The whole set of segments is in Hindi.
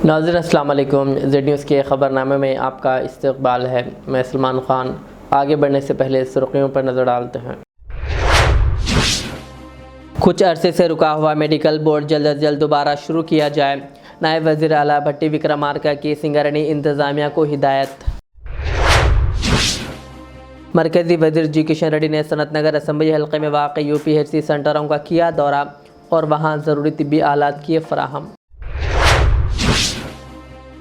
नाज़रीन अस्सलाम वालेकुम। ज़ेड न्यूज़ के ख़बरनामे में आपका इस्तक़बाल है। मैं सलमान ख़ान। आगे बढ़ने से पहले सुर्ख़ियों पर नज़र डालते हैं। कुछ अरसे से रुका हुआ मेडिकल बोर्ड जल्द अज जल्द दोबारा शुरू किया जाए। नायब वज़ीर आला भट्टी विक्रमार्का की सिंगरनी इंतज़ामिया को हिदायत। मरकज़ी वज़ीर जी किशन रेड्डी ने सनत नगर असम्बली हल्के में वाक़ UPHC सेंटरों का किया दौरा और वहाँ ज़रूरी तिब्बी आलात किए फ़राहम।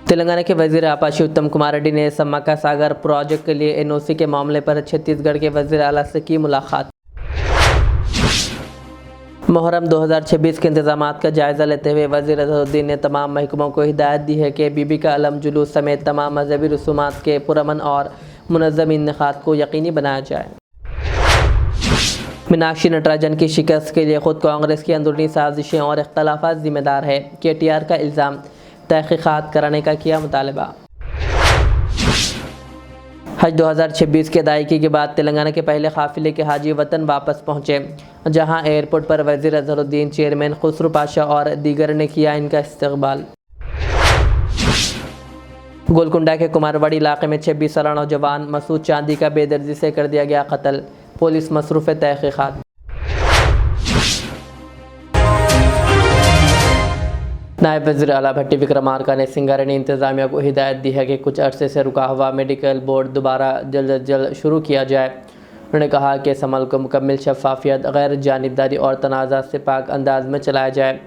तेलंगाना के वज़ीर आपाशी उत्तम कुमार रेड्डी ने सम्माका सागर प्रोजेक्ट के लिए NOC के मामले पर छत्तीसगढ़ के वज़ीर आला से की मुलाकात। मुहर्रम 2026 के इंतजामात का जायज़ा लेते हुए वज़ीर अज़हरुद्दीन ने तमाम महकमों को हिदायत दी है कि बीबी का अलम जुलूस समेत तमाम मजहबी रसूमात के पुरअमन और मुनज़्ज़म इनेकाद को यकीनी बनाया जाए। मीनाक्षी नटराजन की शिकस्त के लिए ख़ुद कांग्रेस की अंदरूनी साजिशें और इख्तलाफात ज़िम्मेदार है। KTR का इल्ज़ाम, तहक़ीक़ात कराने का किया मुतालबा। हज 2026 की अदायगी के बाद तेलंगाना के पहले काफ़िले के हाजी वतन वापस पहुँचे, जहाँ एयरपोर्ट पर वज़ीर अज़हरुद्दीन, चेयरमैन खुसरू पाशा और दीगर ने किया इनका इस्तक़बाल। गोलकुंडा के कुमारवाड़ी इलाके में 26 साला नौजवान मसूद चांदी का बेदर्दी से कर दिया गया कत्ल। पुलिस मसरूफ़ तहक़ीक़ात। नायब वज़ीर आला भट्टी विक्रमार्का ने सिंगरनी इंतज़ामिया को हिदायत दी है कि कुछ अरसे से रुका हुआ मेडिकल बोर्ड दोबारा जल्द अज जल्द शुरू किया जाए। उन्होंने कहा कि इस अमल को मुकम्मल शफ़ाफ़ियत, गैर जानिबदारी और तनाज़ा से पाक अंदाज में चलाया जाए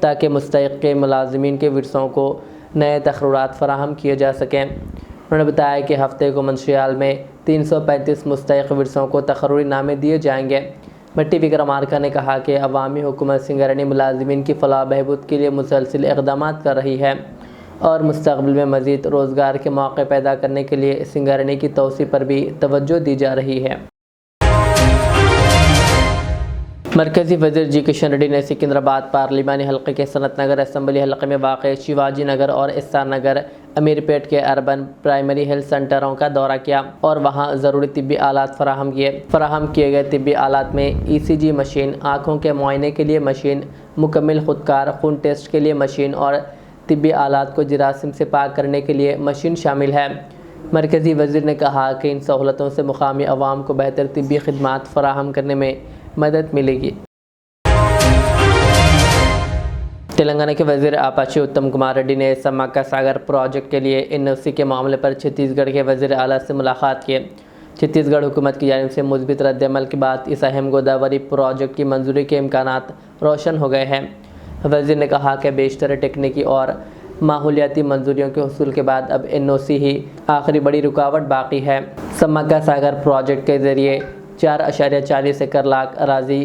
ताकि मुस्तहिक़ मुलाज़िमीन के विरसों को नए तक़र्रुरात फ़राहम किए जा सकें। उन्होंने बताया कि हफ़्ते को मंशियाल में 335 मुस्तहिक़ विरसों को तक़र्रुरी नामे दिए जाएंगे। भट्टी विक्रमार्का ने कहा कि अवामी हुकूमत सिंगरनी मुलाज़िमीन की फ़लाह बहबूद के लिए मुसलसिल इक़दामात कर रही है और मुस्तक़बिल में मज़ीद रोज़गार के मौक़े पैदा करने के लिए सिंगरनी की तोसी पर भी तवज्जो दी जा रही है। मरकज़ी वज़ीर जी किशन रेड्डी ने सिकंदराबाद पार्लिमानी हल्के के सनत नगर असम्बली हल्के में वाक़ शिवाजी नगर और एसआर नगर, अमीरपेट के अर्बन प्राइमरी हेल्थ सेंटरों का दौरा किया और वहाँ ज़रूरी तिब्बी आलात फ़राहम किए गए तिब्बी आलात में ECG मशीन, आँखों के मुआयने के लिए मशीन, मुकम्मल ख़ुदकार खून टेस्ट के लिए मशीन और तिब्बी आलात को जरासीम से पाक करने के लिए मशीन शामिल है। मरकज़ी वज़ीर ने कहा कि इन सहूलतों से मुकामी अवाम को बेहतर तिब्बी खिदमात फ़राहम करने में मदद मिलेगी। तेलंगाना के वज़ीर आपाशी उत्तम कुमार रेड्डी ने सम्माका सागर प्रोजेक्ट के लिए NOC के मामले पर छत्तीसगढ़ के वज़ीर आला से मुलाकात की। छत्तीसगढ़ हुकूमत की जानिब से मुस्बित रद्द-ए-अमल के बाद इस अहम गोदावरी प्रोजेक्ट की मंजूरी के इम्कानात रोशन हो गए हैं। वज़ीर ने कहा कि बेशतर टेक्निकी और माहौलियाती मंजूरियों के हुसूल के बाद अब NOC ही आखिरी बड़ी रुकावट बाकी है। सम्माका सागर प्रोजेक्ट के ज़रिए 4.40 एकड़ लाख अराजी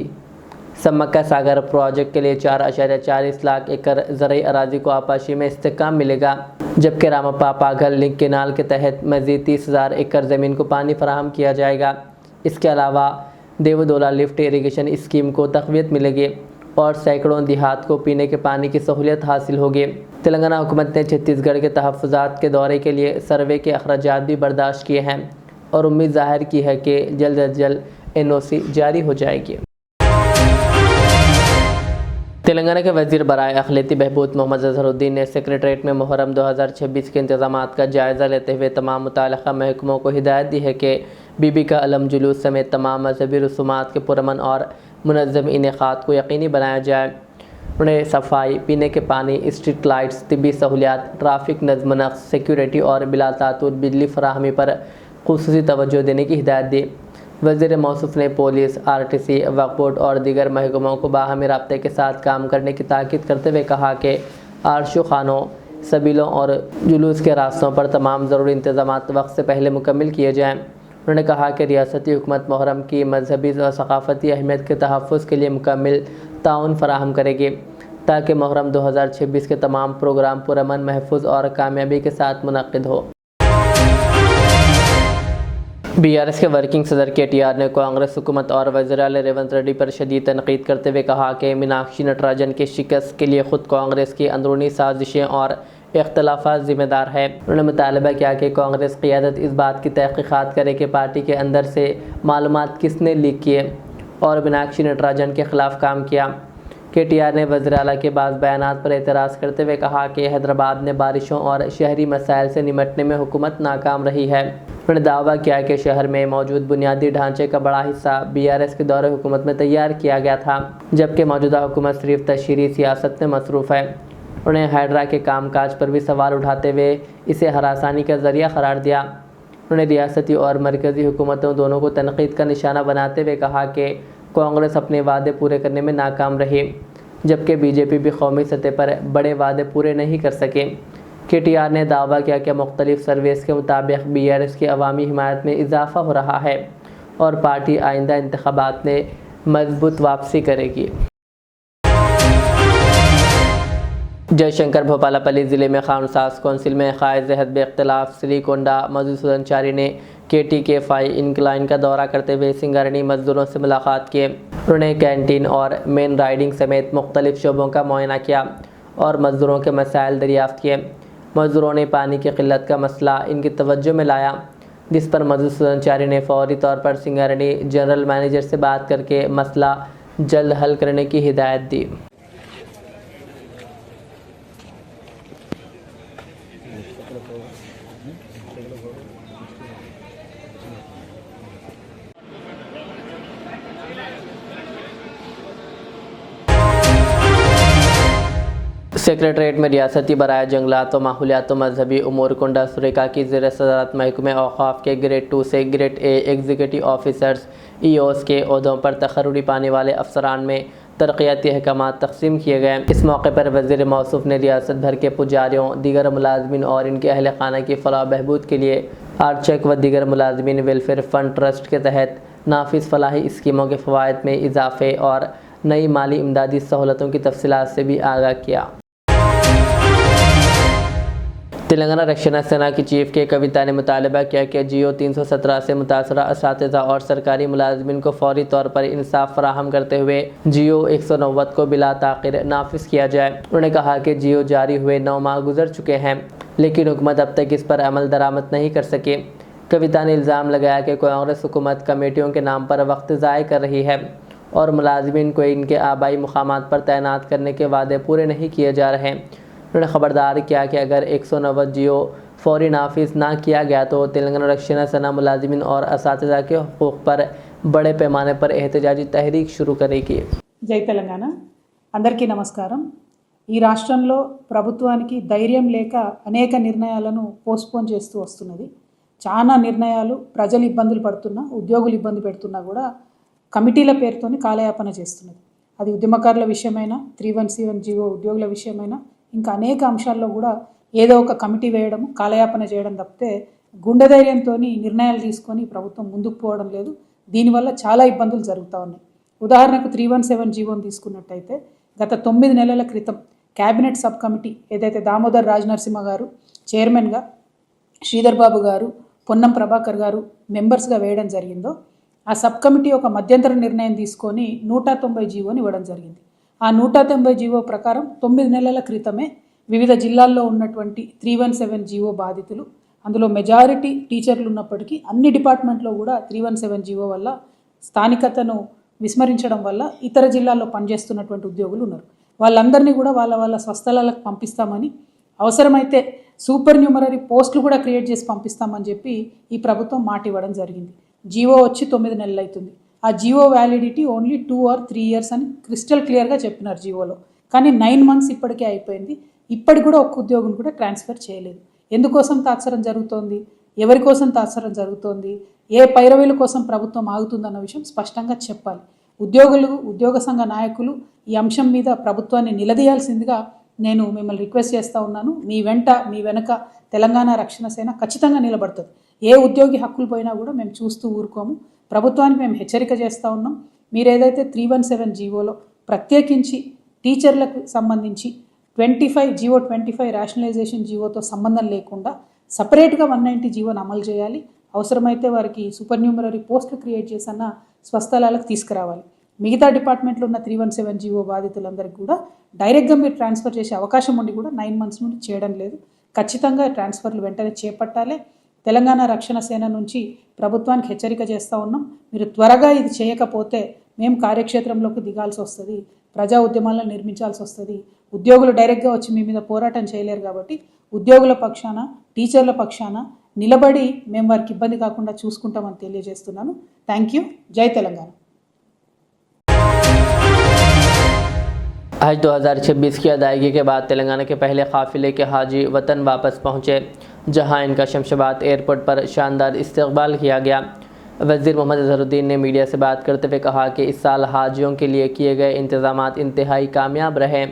सम्माका सागर प्रोजेक्ट के लिए 4.40 लाख एकड़ ज़रई अराजी को आपाशी में इस्तेहकाम मिलेगा, जबकि रामप्पा पागल लिंक केनाल के तहत मज़ीद 30,000 एकड़ ज़मीन को पानी फराहम किया जाएगा। इसके अलावा देवदोला लिफ्ट इरीगेशन स्कीम को तक़वियत मिलेगी और सैकड़ों देहात को पीने के पानी की सहूलियत हासिल होगी। तेलंगाना हुकूमत ने छत्तीसगढ़ के तहफ़्फ़ुज़ात के दौरे के लिए सर्वे के अखराजात भी बर्दाश्त किए हैं और उम्मीद ज़ाहिर की है कि जल्द अज जल्द NOC जारी हो जाएगी। तेलंगाना के वज़ीर बराए अक़लियती बहबूद मोहम्मद अज़हरुद्दीन ने सेक्रेटरीट में मुहर्रम 2026 के इंतजामात का जायज़ा लेते हुए तमाम मुताल्लिक़ा महकमों को हिदायत दी है कि बीबी का अलम जुलूस समेत तमाम मजहबी रसूमात के पुरअमन और मुनज़्ज़म इनेकाद को यकीनी बनाया जाए। उन्हें सफाई, पीने के पानी, स्ट्रीट लाइट्स, तिब्बी सहूलियात, ट्रैफिक नज़्म-ओ-नस्क़, सिक्योरिटी और बिला तातुर बिजली फराहमी पर ख़ुसूसी तवज्जो देने की हिदायत दी। वज़ीर मौसूफ़ ने पुलिस, RTC, वक्फ़ बोर्ड और दीगर महकमों को बाहमी राब्ते के साथ काम करने की ताकीद करते हुए कहा कि आरशू खानों, सबीलों और जुलूस के रास्तों पर तमाम ज़रूरी इंतज़ामात वक्त से पहले मुकम्मल किए जाएँ। उन्होंने कहा कि रियासती हुकूमत मुहर्रम की मजहबी व सक़ाफ़ती अहमियत के तहफ़्फ़ुज़ के लिए मुकम्मल ताउन फराहम करेगी ताकि मुहर्रम 2026 के तमाम प्रोग्राम पुरअमन, महफूज और कामयाबी के साथ मुनक़्क़िद हो। BRS के वर्किंग सदर KTR ने कांग्रेस हुकूमत और वज़ीर आला रेवंत रेड्डी पर शदीद तनक़ीद करते हुए कहा कि मीनाक्षी नटराजन की शिकस्त के लिए ख़ुद कांग्रेस की अंदरूनी साजिशें और इख्तलाफात ज़िम्मेदार है। उन्होंने मुतालबा किया कि कांग्रेस क़ियादत इस बात की तहक़ीक़ात करे कि पार्टी के अंदर से मालूमात किसने लीक किए और मीनाक्षी नटराजन के ख़िलाफ़ काम किया। KTR ने वज़ीर आला के बाद बयानात पर एतराज़ करते हुए कहा कि हैदराबाद में बारिशों और शहरी मसाइल से निपटने में हुकूमत नाकाम रही है। उन्होंने दावा किया कि शहर में मौजूद बुनियादी ढांचे का बड़ा हिस्सा BRS के दौरे हुकूमत में तैयार किया गया था, जबकि मौजूदा हुकूमत सिर्फ तशहीरी सियासत में मसरूफ़ है। उन्होंने हाइड्रा के कामकाज पर भी सवाल उठाते हुए इसे हरासानी का ज़रिया करार दिया। उन्होंने रियासती और मरकज़ी हुकूमतों दोनों को तनक़ीद का निशाना बनाते हुए कहा कि कांग्रेस अपने वादे पूरे करने में नाकाम रही, जबकि BJP भी कौमी सतह पर बड़े वादे पूरे नहीं कर सके। KTR ने दावा किया कि मुख्तलिफ सर्वेस के मुताबिक BRS की अवामी हिमायत में इजाफ़ा हो रहा है और पार्टी आइंदा इंतखाबात में मजबूत वापसी करेगी। जयशंकर भोपालापल्ली ज़िले में खानसाज कौंसिल में क़ायद हदब इख्तिलाफ श्रीकोंडा मधुसूदनाचारी ने KTK5 इंक्लाइन का दौरा करते हुए सिंगारणी मजदूरों से मुलाकात की। उन्होंने कैंटीन और मेन राइडिंग समेत मुख्तलिफ शोबों का मुआयना किया और मजदूरों के मसाइल दरियाफ्त किए। मजदूरों ने पानी की किल्लत का मसला इनकी तवज्जो में लाया, जिस पर मधुसूदनाचारी ने फौरी तौर पर सिंगारणी जनरल मैनेजर से बात करके मसला जल्द हल करने की हिदायत दी। सेक्रेटरीट में रियासती बराए जंगलात व माहौलियात व मजहबी उमूर कुंडा सुरेका की ज़ेर सदारत महकमे औक़ाफ़ के ग्रेड 2 से grade A executive officers EOs के ओहदों पर तखर्रुरी पाने वाले अफसरान में तरक्याती अहकामात तकसीम किए गए। इस मौके पर वज़ीर मौसूफ़ ने रियासत भर के पुजारियों, दीगर मुलाजमीन और इनके अहल खाना की फलाह बहबूद के लिए आरचेक व दीगर मुलाजमीन वेलफेयर फ़ंड ट्रस्ट के तहत नाफिज फलाही स्कीमों के फ़वाइद में इजाफ़े और नई माली इमदादी सहूलतों की तफसीलात से भी आगाह किया। तेलंगाना रक्षण सेना की चीफ के कविता ने मुतालबा किया कि GO 317 से मुतासरा असातिज़ा और सरकारी मुलाजमिन को फौरी तौर पर इंसाफ फराहम करते हुए GO 190 को बिला ताख़िर नाफिज किया जाए। उन्होंने कहा कि GO जारी हुए 9 माह गुजर चुके हैं, लेकिन हुकूमत अब तक इस पर अमल दरामद नहीं कर सकी। कविता ने इल्ज़ाम लगाया कि कांग्रेस हुकूमत कमेटियों के नाम पर वक्त ज़ाय कर रही है और मुलाजमिन को इनके आबाई मुकामात पर तैनात करने के वादे पूरे नहीं किए जा रहे। उन्होंने खबरदार किया कि अगर 190 GO फौरी नाफिज ना किया गया तो तेलंगाना रक्षण सेना मुलाजिमिन और असातिज़ा के हकूक़ पर बड़े पैमाने पर एहतजाजी तहरीक शुरू करेगी। जय तेलंगाణ अंदरिकी नमस्कारम। ఈ రాష్ట్రంలో ప్రభుత్వానికి ధైర్యం లేక అనేక నిర్ణయాలను పోస్ట్పోన్ చేస్తూ వస్తున్నది. చాలా నిర్ణయాలు ప్రజలు ఇబ్బందులు పడుతున్నా, ఉద్యోగులు ఇబ్బంది పెడుతున్నా కూడా కమిటీల పేరుతోని కాలయాపన చేస్తున్నది. అది ఉద్యమకారుల విషయమైనా, 317 GO ఉద్యోగుల విషయమైనా, ఇంకా అనేక అంశాల్లో కూడా ఏదో ఒక కమిటీ వేయడం, కాలయాపన చేయడం తప్పితే గుండె ధైర్యంతో నిర్ణయాలు తీసుకొని ప్రభుత్వం ముందుకు పోవడం లేదు. దీనివల్ల చాలా ఇబ్బందులు జరుగుతూ ఉన్నాయి. ఉదాహరణకు 317 GOని తీసుకున్నట్టయితే గత 9 నెలల క్రితం క్యాబినెట్ సబ్ కమిటీ ఏదైతే దామోదర్ రాజనరసింహ గారు చైర్మన్గా, శ్రీధర్ బాబు గారు, పొన్నం ప్రభాకర్ గారు మెంబర్స్గా వేయడం జరిగిందో, ఆ సబ్ కమిటీ ఒక మధ్యంతర నిర్ణయం తీసుకొని 190 GOని ఇవ్వడం జరిగింది. ఆ 190 GO ప్రకారం 9 నెలల క్రితమే వివిధ జిల్లాల్లో ఉన్నటువంటి 317 GO బాధితులు, అందులో మెజారిటీ టీచర్లు ఉన్నప్పటికీ అన్ని డిపార్ట్మెంట్లో కూడా 317 GO వల్ల స్థానికతను విస్మరించడం వల్ల ఇతర జిల్లాల్లో పనిచేస్తున్నటువంటి ఉద్యోగులు ఉన్నారు. వాళ్ళందరినీ కూడా వాళ్ళ స్వస్థలాలకు పంపిస్తామని, అవసరమైతే సూపర్ న్యూమరరీ పోస్టులు కూడా క్రియేట్ చేసి పంపిస్తామని చెప్పి ఈ ప్రభుత్వం మాట ఇవ్వడం జరిగింది. GO వచ్చి 9 నెలలు అవుతుంది. ఆ GO validity only 2 or 3 years అని క్రిస్టల్ క్లియర్గా చెప్పినారు GOలో. కానీ 9 months ఇప్పటికే అయిపోయింది. ఇప్పటికి కూడా ఒక్క ఉద్యోగం కూడా ట్రాన్స్ఫర్ చేయలేదు. ఎందుకోసం తాత్సరం జరుగుతోంది, ఎవరి కోసం తాత్సరం జరుగుతోంది, ఏ పైరవీల కోసం ప్రభుత్వం ఆగుతుందన్న విషయం స్పష్టంగా చెప్పాలి. ఉద్యోగులు, ఉద్యోగ సంఘ నాయకులు ఈ అంశం మీద ప్రభుత్వాన్ని నిలదీయాల్సిందిగా నేను మిమ్మల్ని రిక్వెస్ట్ చేస్తూ ఉన్నాను. మీ వెంట, మీ వెనక తెలంగాణ రక్షణ సేన ఖచ్చితంగా నిలబడుతుంది. ఏ ఉద్యోగి హక్కులు పోయినా కూడా మేము చూస్తూ ఊరుకోము. ప్రభుత్వానికి మేము హెచ్చరిక చేస్తూ ఉన్నాం. మీరు ఏదైతే 317 GOలో ప్రత్యేకించి టీచర్లకు సంబంధించి 25 రేషనలైజేషన్ GOతో సంబంధం లేకుండా సపరేట్గా 190 GOని అమలు చేయాలి. అవసరమైతే వారికి సూపర్ న్యూమరరీ పోస్టులు క్రియేట్ చేసన్న స్వస్థలాలకు తీసుకురావాలి. మిగతా డిపార్ట్మెంట్లో ఉన్న 317 GO బాధితులందరికీ కూడా డైరెక్ట్గా మీరు ట్రాన్స్ఫర్ చేసే అవకాశం ఉండి కూడా 9 months నుండి చేయడం లేదు. ఖచ్చితంగా ట్రాన్స్ఫర్లు వెంటనే చేపట్టాలి. తెలంగాణ రక్షణ సేన నుంచి ప్రభుత్వానికి హెచ్చరిక చేస్తూ ఉన్నాం. మీరు త్వరగా ఇది చేయకపోతే మేము కార్యక్షేత్రంలోకి దిగాల్సి వస్తుంది. ప్రజా ఉద్యమాలను నిర్మించాల్సి వస్తుంది. ఉద్యోగులు డైరెక్ట్గా వచ్చి మీ మీద పోరాటం చేయలేరు కాబట్టి ఉద్యోగుల పక్షాన, టీచర్ల పక్షాన నిలబడి మేము వారికి ఇబ్బంది కాకుండా చూసుకుంటామని తెలియజేస్తున్నాను. Thank you. జై తెలంగాణ. हज 2026 की अदायगी के बाद तेलंगाना के पहले काफिले के हाजी वतन वापस पहुंचे, जहां इनका शमशाबाद एयरपोर्ट पर शानदार इस्तकबाल किया गया। वज़ीर मोहम्मद अज़हरुद्दीन ने मीडिया से बात करते हुए कहा कि इस साल हाजियों के लिए किए गए इंतज़ामात इंतहाई कामयाब रहे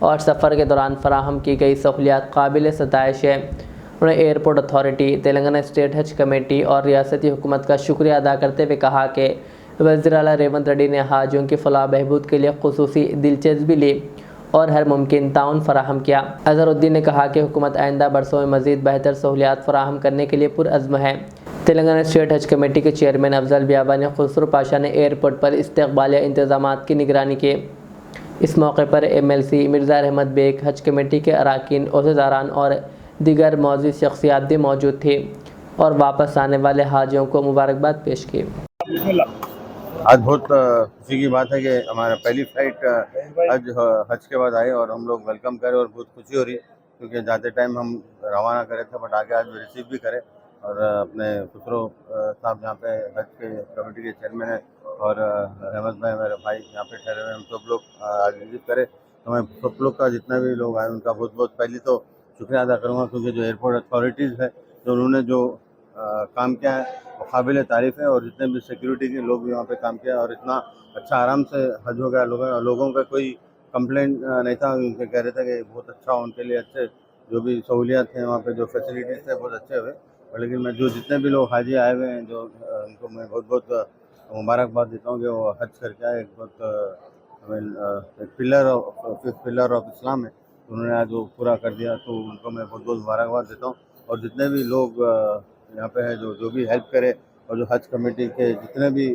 और सफ़र के दौरान फ़राहम की गई सहूलियात काबिल सताइश है। उन्होंने एयरपोर्ट अथॉरिटी, तेलंगाना स्टेट हज कमेटी और रियासती हुकूमत का शुक्रिया अदा करते हुए कहा कि वज़ीर आला रेवंत रेड्डी ने हाजियों की फलाह बहबूद के लिए खुसूसी दिलचस्पी ली और हर मुमकिन ताउन फराहम किया। अज़हरुद्दीन ने कहा कि हुकूमत आइंदा बरसों में मज़ीद बेहतर सहूलियात फराहम करने के लिए पुरअज़्म है। तेलंगाना स्टेट हज कमेटी के चेयरमैन अफजल बियाबान खुसरो पाशा ने एयरपोर्ट पर इस्तकबालिया इंतज़ामात की निगरानी की। इस मौके पर MLC मिर्ज़ा रहमत बेग, हज कमेटी के अरकान, ओहदेदारान और दीगर मौजूद शख्सियात भी मौजूद थी और वापस आने वाले हाजियों को मुबारकबाद पेश की। आज बहुत खुशी की बात है कि हमारा पहली फ्लाइट हज के बाद आई और हम लोग वेलकम करें और बहुत खुशी हो रही है क्योंकि जाते टाइम हम रवाना करे थे बट आगे आज रिसीव भी करें और अपने खुसरो साहब यहाँ पे हज के कमेटी के चेयरमैन है और रहमत भाई मेरे भाई यहाँ पे ठहरे हुए हम सब लोग आज रिसीव करें। तो मैं सब लोग का जितने भी लोग आए उनका बहुत बहुत पहले तो शुक्रिया अदा करूँगा क्योंकि जो एयरपोर्ट अथॉरिटीज़ है जो उन्होंने जो काम किया है वो काबिल तारीफ़ है और जितने भी सिक्योरिटी के लोग भी वहाँ पे काम किया और इतना अच्छा आराम से हज हो गया। लोगों का कोई कंप्लेंट नहीं था, उनके कह रहे थे कि बहुत अच्छा उनके लिए अच्छे जो भी सहूलियात थे वहाँ पे जो फैसिलिटीज़ थे बहुत अच्छे हुए। लेकिन मैं जो जितने भी लोग हाजी आए हुए हैं जो उनको मैं बहुत बहुत मुबारकबाद देता हूँ कि वो हज करके आए। एक बहुत फिफ्थ पिलर ऑफ इस्लाम है, उन्होंने आज वो पूरा कर दिया तो उनको मैं बहुत बहुत मुबारकबाद देता हूँ। और जितने भी लोग यहाँ पे है जो भी हेल्प करे और जो हज कमेटी के जितने भी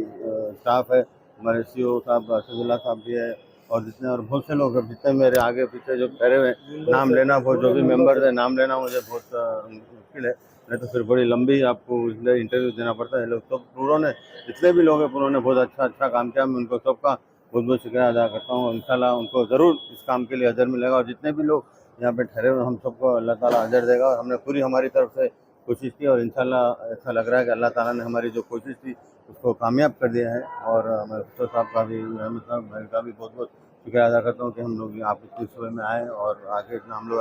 स्टाफ है, हमारे CO साहब असदुल्ला साहब भी है और जितने और बहुत से लोग हैं जितने मेरे आगे पीछे जो ठहरे हुए हैं, नाम लेना बहुत जो भी मेंबर्स है नाम लेना मुझे बहुत मुश्किल है, नहीं तो फिर बड़ी लंबी आपको इंटरव्यू देना पड़ता है। लोग सब पूरों ने जितने भी लोग हैं पूरों ने बहुत अच्छा काम किया। मैं उनको सबका बहुत बहुत शुक्रिया अदा करता हूँ। इंशाल्लाह उनको ज़रूर इस काम के लिए अजर मिलेगा और जितने भी लोग यहाँ पे ठहरे हुए हम सबको अल्लाह ताला अजर देगा और हमने पूरी हमारी तरफ से कोशिश की और इंशाल्लाह ऐसा लग रहा है कि अल्लाह ताला ने हमारी जो कोशिश थी उसको कामयाब कर दिया है। और मैं खुसरो साहब का भी, रहमत साहब भाई का भी बहुत बहुत शुक्रिया अदा करता हूँ कि हम लोग आप इतनी सुबह में आए और आगे इतना हम लोग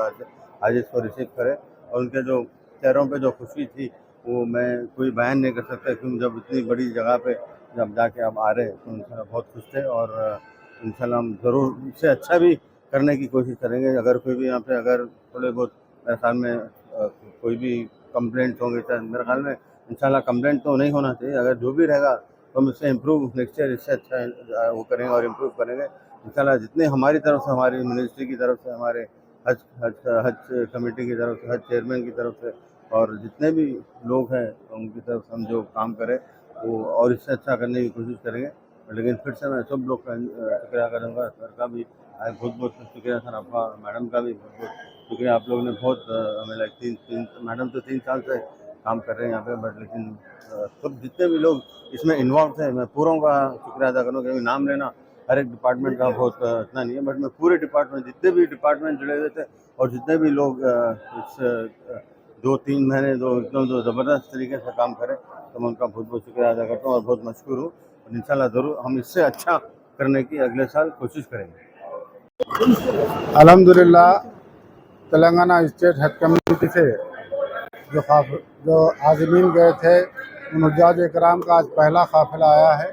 आज इसको रिसीव करें और उनके जो चेहरों पे जो खुशी थी वो मैं कोई बयान नहीं कर सकता क्योंकि जब इतनी बड़ी जगह पे जब जाके आप आ रहे हैं तो इंशाल्लाह बहुत खुश थे और इंशाल्लाह हम ज़रूर इससे अच्छा भी करने की कोशिश करेंगे। अगर कोई भी यहाँ पे अगर थोड़े बहुत मेरे ख्याल में कोई भी कंप्लेंट होंगे तो मेरे ख्याल में इंशाल्लाह कंप्लेंट तो नहीं होना चाहिए। अगर जो भी रहेगा तो हम इससे इम्प्रूव नेक्स्ट ईयर इससे अच्छा वो करेंगे और इम्प्रूव करेंगे इंशाल्लाह। जितने हमारी तरफ से, हमारी मिनिस्ट्री की तरफ से, हमारे हज कमेटी की तरफ से, हज चेयरमैन की तरफ से और जितने भी लोग हैं उनकी तरफ से हम जो काम करें वो और इससे अच्छा करने की कोशिश करेंगे। लेकिन फिर से मैं सब लोग का शुक्रिया करूँगा, सर का भी बहुत बहुत शुक्रिया, सर अफ़ा मैडम का भी बहुत बहुत शुक्रिया। आप लोग ने बहुत हमें लाइक तीन मैडम तो 3 साल से काम कर रहे हैं यहाँ पे बट लेकिन सब जितने भी लोग इसमें इन्वॉल्व थे मैं पूरों का शुक्रिया अदा करूँगा। क्योंकि नाम लेना हर एक डिपार्टमेंट का बहुत इतना नहीं है बट मैं पूरे डिपार्टमेंट जितने भी डिपार्टमेंट जुड़े हुए थे और जितने भी लोग इस 2-3 महीने एकदम ज़बरदस्त तरीके से काम करें तो मैं उनका बहुत बहुत शुक्रिया अदा करता हूँ और बहुत मशहूर हूँ। और इंशाल्लाह ज़रूर हम इससे अच्छा करने की अगले साल कोशिश करेंगे। अल्हम्दुलिल्लाह तेलंगाना स्टेट हज कमेटी से जो आज़मीन गए थे उन हुज्जाज इकराम का आज पहला काफ़िला आया है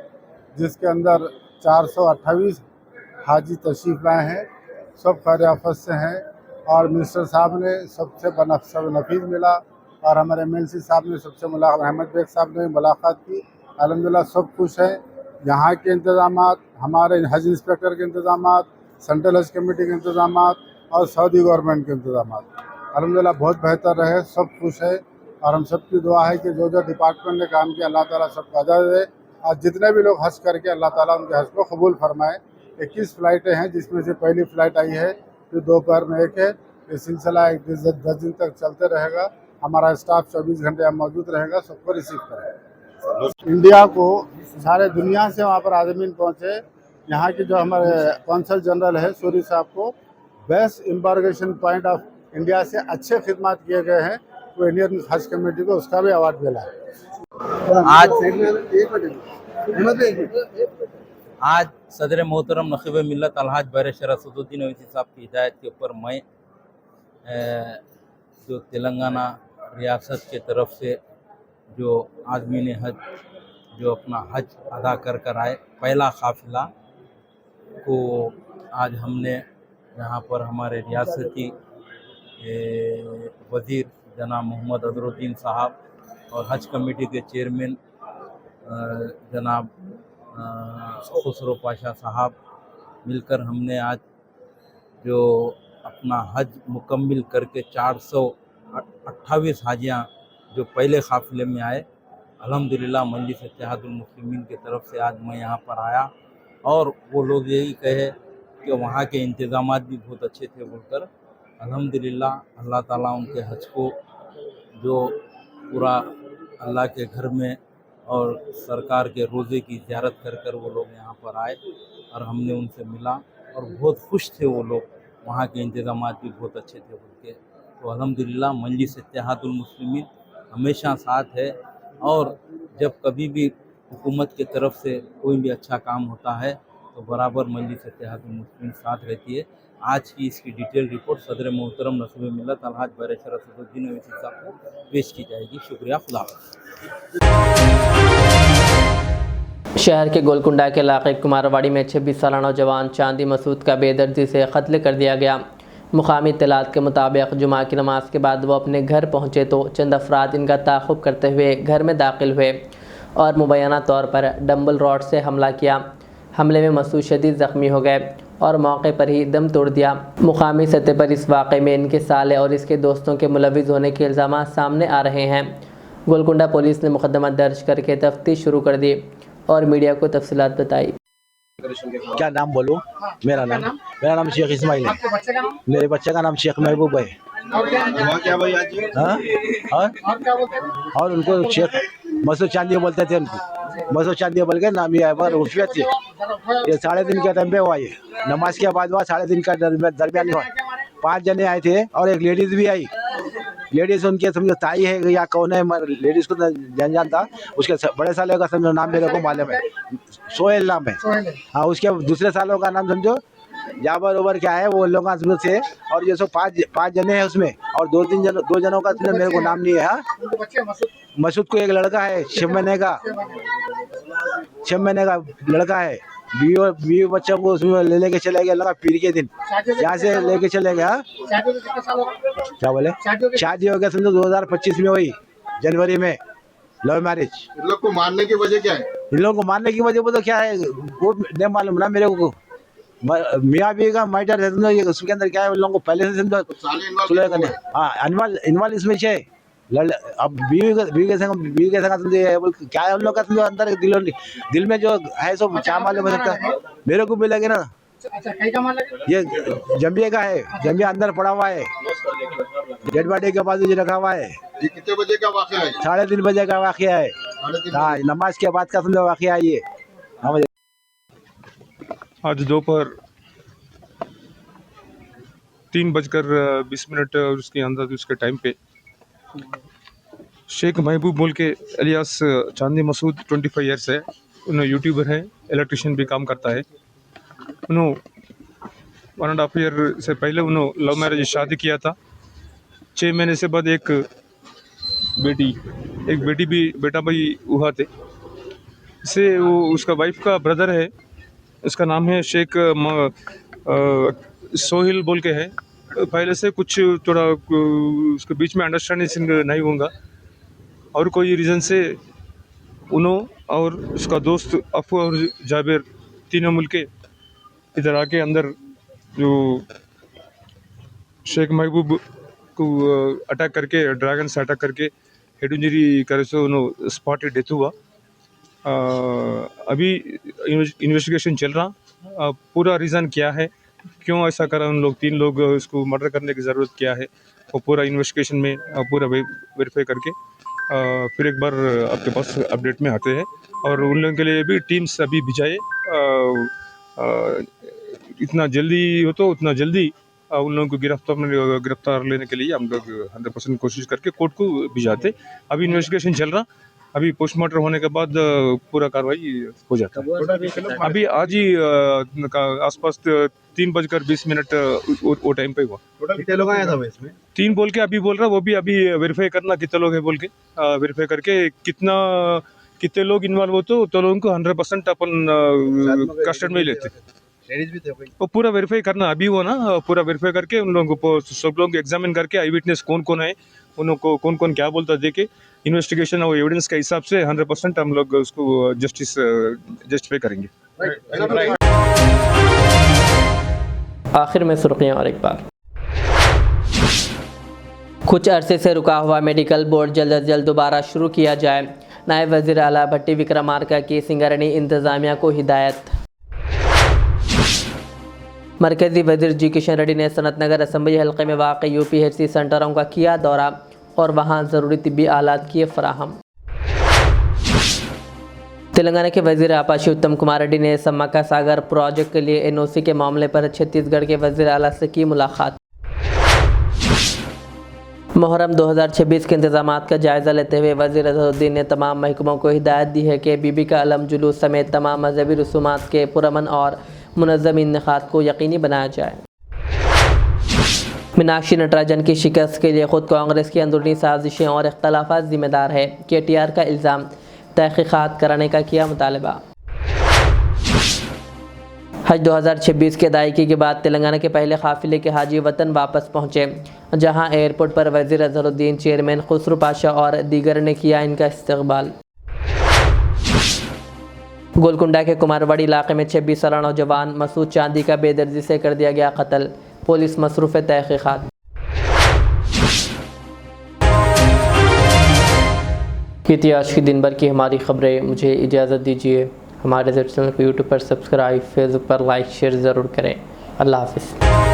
जिसके अंदर 428 हाजी तशरीफ़ लाए हैं। सब खैरियत से हैं और मिनिस्टर साहब ने सबसे नफीस मिला और हमारे MLC साहब ने सबसे रहमत बेग साहब ने मुलाकात की। अल्हम्दुलिल्लाह सब खुश हैं। यहाँ के इंतज़ामात, हमारे हज इंस्पेक्टर के इंतज़ामात, सेंट्रल हज कमेटी के इंतज़ामात और सऊदी गवर्नमेंट के इंतज़ामात अल्हम्दुलिल्लाह बहुत बेहतर रहे। सब खुश है और हम सबकी दुआ है कि जो डिपार्टमेंट ने काम किया अल्लाह ताला सबको अजर दे और जितने भी लोग हज करके अल्लाह ताला उनके हज को कबूल फरमाए। 21 फ़्लाइटें हैं जिसमें से पहली फ़्लाइट आई है फिर दोपहर में एक है। ये सिलसिला 10 दिन तक चलते रहेगा। हमारा स्टाफ 24 घंटे यहाँ मौजूद रहेगा, सबको रिसीव करेगा। इंडिया को सारे दुनिया से वहाँ पर आज़मीन पहुँचे यहाँ की जो हमारे कौंसल जनरल है सूरी साहब को बेस्ट एम्बार्गेशन पॉइंट ऑफ इंडिया से अच्छे खिदमत किए गए हैं, तो इंडियन हज कमेटी को उसका भी अवार्ड मिला है। आज सदर मोहतरम नखीब मिल्लत अलहाज बैरशर असदुद्दीन ओवैसी साहब की हिदायत के ऊपर मैं जो तेलंगाना रियासत के तरफ से जो आदमी ने हज जो अपना हज अदा कर कर आए, पहला काफिला को आज हमने यहाँ पर हमारे रियासती वज़ीर जनाब मोहम्मद अजहरुद्दीन साहब और हज कमेटी के चेयरमैन जनाब खुसरो पाशा साहब मिलकर हमने आज जो अपना हज मुकम्मिल करके 428 हाजियाँ जो पहले काफ़िले में आए, अल्हम्दुलिल्लाह मजलिस इत्तेहादुल मुस्लिमीन की तरफ से आज मैं यहाँ पर आया और वो लोग यही कहे कि वहाँ के इंतज़ामात भी बहुत अच्छे थे बोलकर, अल्हम्दुलिल्लाह अल्लाह ताला उनके हज को जो पूरा अल्लाह के घर में और सरकार के रोज़े की ज़ियारत कर कर वो लोग यहाँ पर आए और हमने उनसे मिला और बहुत खुश थे वो लोग, वहाँ के इंतज़ामात भी बहुत अच्छे थे बोल के। तो अल्हम्दुलिल्लाह मजलिस इत्तेहादुल मुस्लिमीन हमेशा साथ है और जब कभी भी हुकूमत की तरफ से कोई भी अच्छा काम होता है तो बराबर मजलिस इत्तेहादुल मुस्लिमीन साथ रहती है। आज की इसकी डिटेल रिपोर्ट सदर मोहतरम नखीब मिल्लत अलहाज बैरशर असदुद्दीन ओवैसी साहब को पेश की जाएगी। शुक्रिया, खुदा हाफ़िज़। शहर के गोलकुंडा के इलाके कुमारवाड़ी में 26 साल नौजवान चांदी मसूद का बेदर्दी से कत्ल कर दिया गया। मुकामी इत्तलात के मुताबिक जुमा की नमाज के बाद वो अपने घर पहुंचे तो चंद अफराद इनका ताक़ुब करते हुए घर में दाखिल हुए और मुबैना तौर पर डंबल रॉड से हमला किया। हमले में मसूद शदीद ज़ख्मी हो गए और मौके पर ही दम तोड़ दिया। मुकामी सतह पर इस वाक़े में इनके साले और इसके दोस्तों के मुलविस होने के इल्ज़ाम सामने आ रहे हैं। गोलकुंडा पुलिस ने मुकदमा दर्ज करके तफ्तीश शुरू कर दी और मीडिया को तफसीलात बताई। क्या नाम बोलूं? मेरा नाम शेख इस्माइल है। मेरे बच्चे का नाम शेख महबूब है। हाँ? और उनको शेख मसूद चांदी बोलते थे। उनको मसूद चांदी बोल के नाम ये रुफियत थी। ये 3:30 के टाइम पे हुआ, ये नमाज के बाद हुआ, 3:30 का दरमियान हुआ। 5 जने आए थे और एक लेडीज भी आई। लेडीज उनके समझो ताई है या कौन है, लेडीज को जानता। उसके बड़े सालों का समझो नाम मेरे को मालूम है, सोहेल नाम है। हाँ, उसके दूसरे सालों का नाम समझो जाबर ओबर क्या है वो लोग का से। और ये सब 5 जने हैं उसमें और 2 जनों का मेरे को नाम नहीं है। हाँ, मसूद को एक लड़का है 6 महीने का लड़का है। बीवी बच्चों को उसमें लेके चले गए लगा पीर के दिन, यहाँ से लेके चले गए। क्या बोले? शादी हो गया समझो 2025 में हुई, जनवरी में, लव मैरिज। इन लोग को मारने की वजह क्या है? इन लोगों को मारने की वजह तो क्या है वो नहीं मालूम ना मेरे को। मियाँ बीवी का मैटर है, उसके अंदर क्या है उन लोगों को पहले से समझो सुलह करने। हाँ, इन्वॉल्व इसमें है। अब बीवी के संग क्या है उन लोग का समझो अंदर दिल में जो है सब क्या मालूम हो सकता है। मेरे को भी लगे ना। अच्छा, कहीं का माल लगे? ये जम्बिया का है, जम्बिया अंदर पड़ा हुआ है, डेड बॉडी के बाजू रखा हुआ है। ये कितने बजे का वाक़या है? 3:30 बजे का वाक़या है। हाँ, नमाज के बाद का समझो वाक़या है ये। आज दोपहर 3:20 और उसके अंदर उसके टाइम पे शेख महबूब बोल के अलियास चांदी मसूद 25 ईयर्स है। उन्हें यूट्यूबर है, इलेक्ट्रिशियन भी काम करता है। उन्होंने 1.5 ईयर से पहले उन्होंने लव मैरिज शादी किया था। 6 महीने से बाद एक बेटा भी हुआ थे। इससे वो उसका वाइफ का ब्रदर है, उसका नाम है शेख सोहेल बोल के है। पहले से कुछ थोड़ा उसके बीच में अंडरस्टैंडिंग नहीं होगा और कोई रीज़न से उन्होंने और उसका दोस्त अफू और जाबिर तीनों मिलके इधर आके अंदर जो शेख महबूब को अटैक करके, ड्रैगन से अटैक करके हेड इंजरी करे से उन्होंने स्पॉट डेथ हुआ। अभी इन्वेस्टिगेशन चल रहा। पूरा रीज़न क्या है, क्यों ऐसा करा उन लोग, 3 लोग उसको मर्डर करने की ज़रूरत क्या है, वो पूरा इन्वेस्टिगेशन में पूरा वेरीफाई करके फिर एक बार आपके पास अपडेट में आते हैं। और उन लोगों के लिए भी टीम्स अभी भिजाए इतना जल्दी हो तो उतना जल्दी उन लोगों को गिरफ्तार लेने के लिए हम लोग 100% कोशिश करके कोर्ट को भिजाते। अभी इन्वेस्टिगेशन चल रहा, अभी पोस्टमार्टम होने के बाद पूरा कार्रवाई हो जाता है। अभी आज ही आसपास 3:20 वो टाइम पे हुआ। कितने लोग आए थे इसमें? 3 बोल के अभी बोल रहा, वो भी अभी वेरीफाई करना कितने लोग है बोल के वेरीफाई करके कितने लोग इन्वॉल्व हो तो लोगों को 100% अपन कस्टडी में लेते। लेडीज भी थे कोई? वो पूरा वेरीफाई करना अभी हुआ ना, पूरा वेरीफाई करके उन लोगों को सब लोगों को एग्जामिन करके आई विटनेस कौन कौन है, उन को कौन कौन क्या बोलता देखे इन्वेस्टिगेशन और एविडेंस के हिसाब से 100% हम लोग उसको जस्टिफाई करेंगे। आखिर में सुर्खियां और एक बार। कुछ अरसे से रुका हुआ मेडिकल बोर्ड जल्द अज जल्द दोबारा शुरू किया जाए, नायब वज़ीर आला भट्टी विक्रमार्का की सिंगरनी इंतज़ामिया को हिदायत। मरकज़ी वज़ीर जी किशन रेड्डी ने सनत नगर असम्बली हल्के में वाक़ UPHC सेंटरों का किया दौरा और वहाँ ज़रूरी तिब्बी आलात किए फ़राहम। तेलंगाना के वज़ीर आपाशी उत्तम कुमार रेड्डी ने सम्माका सागर प्रोजेक्ट के लिए NOC के मामले पर छत्तीसगढ़ के वज़ीर आला से की मुलाकात। मुहर्रम 2026 के इंतजामात का जायज़ा लेते हुए वज़ीर अज़हरुद्दीन ने तमाम महकमों को हिदायत दी है कि बीबी का अलम जुलूस समेत तमाम मजहबी रसूमात के पुरअमन और मुनज़्ज़म इनेकाद को यकीनी बनाया जाए। मीनाक्षी नटराजन की शिकस्त के लिए ख़ुद कांग्रेस की अंदरूनी साजिशें और इख्तलाफात ज़िम्मेदार है, KTR का इल्ज़ाम, तहक़ीक़ात कराने का किया मुतालबा। हज 2026 की अदायगी के बाद तेलंगाना के पहले काफ़िले के हाजी वतन वापस पहुँचे, जहाँ एयरपोर्ट पर वज़ीर अज़हरुद्दीन, चेयरमैन खुसरू पाशा और दीगर ने किया इनका इस्तकबाल। गोलकुंडा के कुमारवाड़ी इलाके में 26 साला नौजवान मसूद चांदी का बेदर्दी से कर दिया गया कत्ल, पुलिस मसरूफ़ तहक़ीक़ात। ये थी आज की दिन भर की हमारी ख़बरें। मुझे इजाज़त दीजिए। हमारे चैनल को यूट्यूब पर सब्सक्राइब, फेसबुक पर लाइक शेयर ज़रूर करें। अल्लाह हाफ़िज़।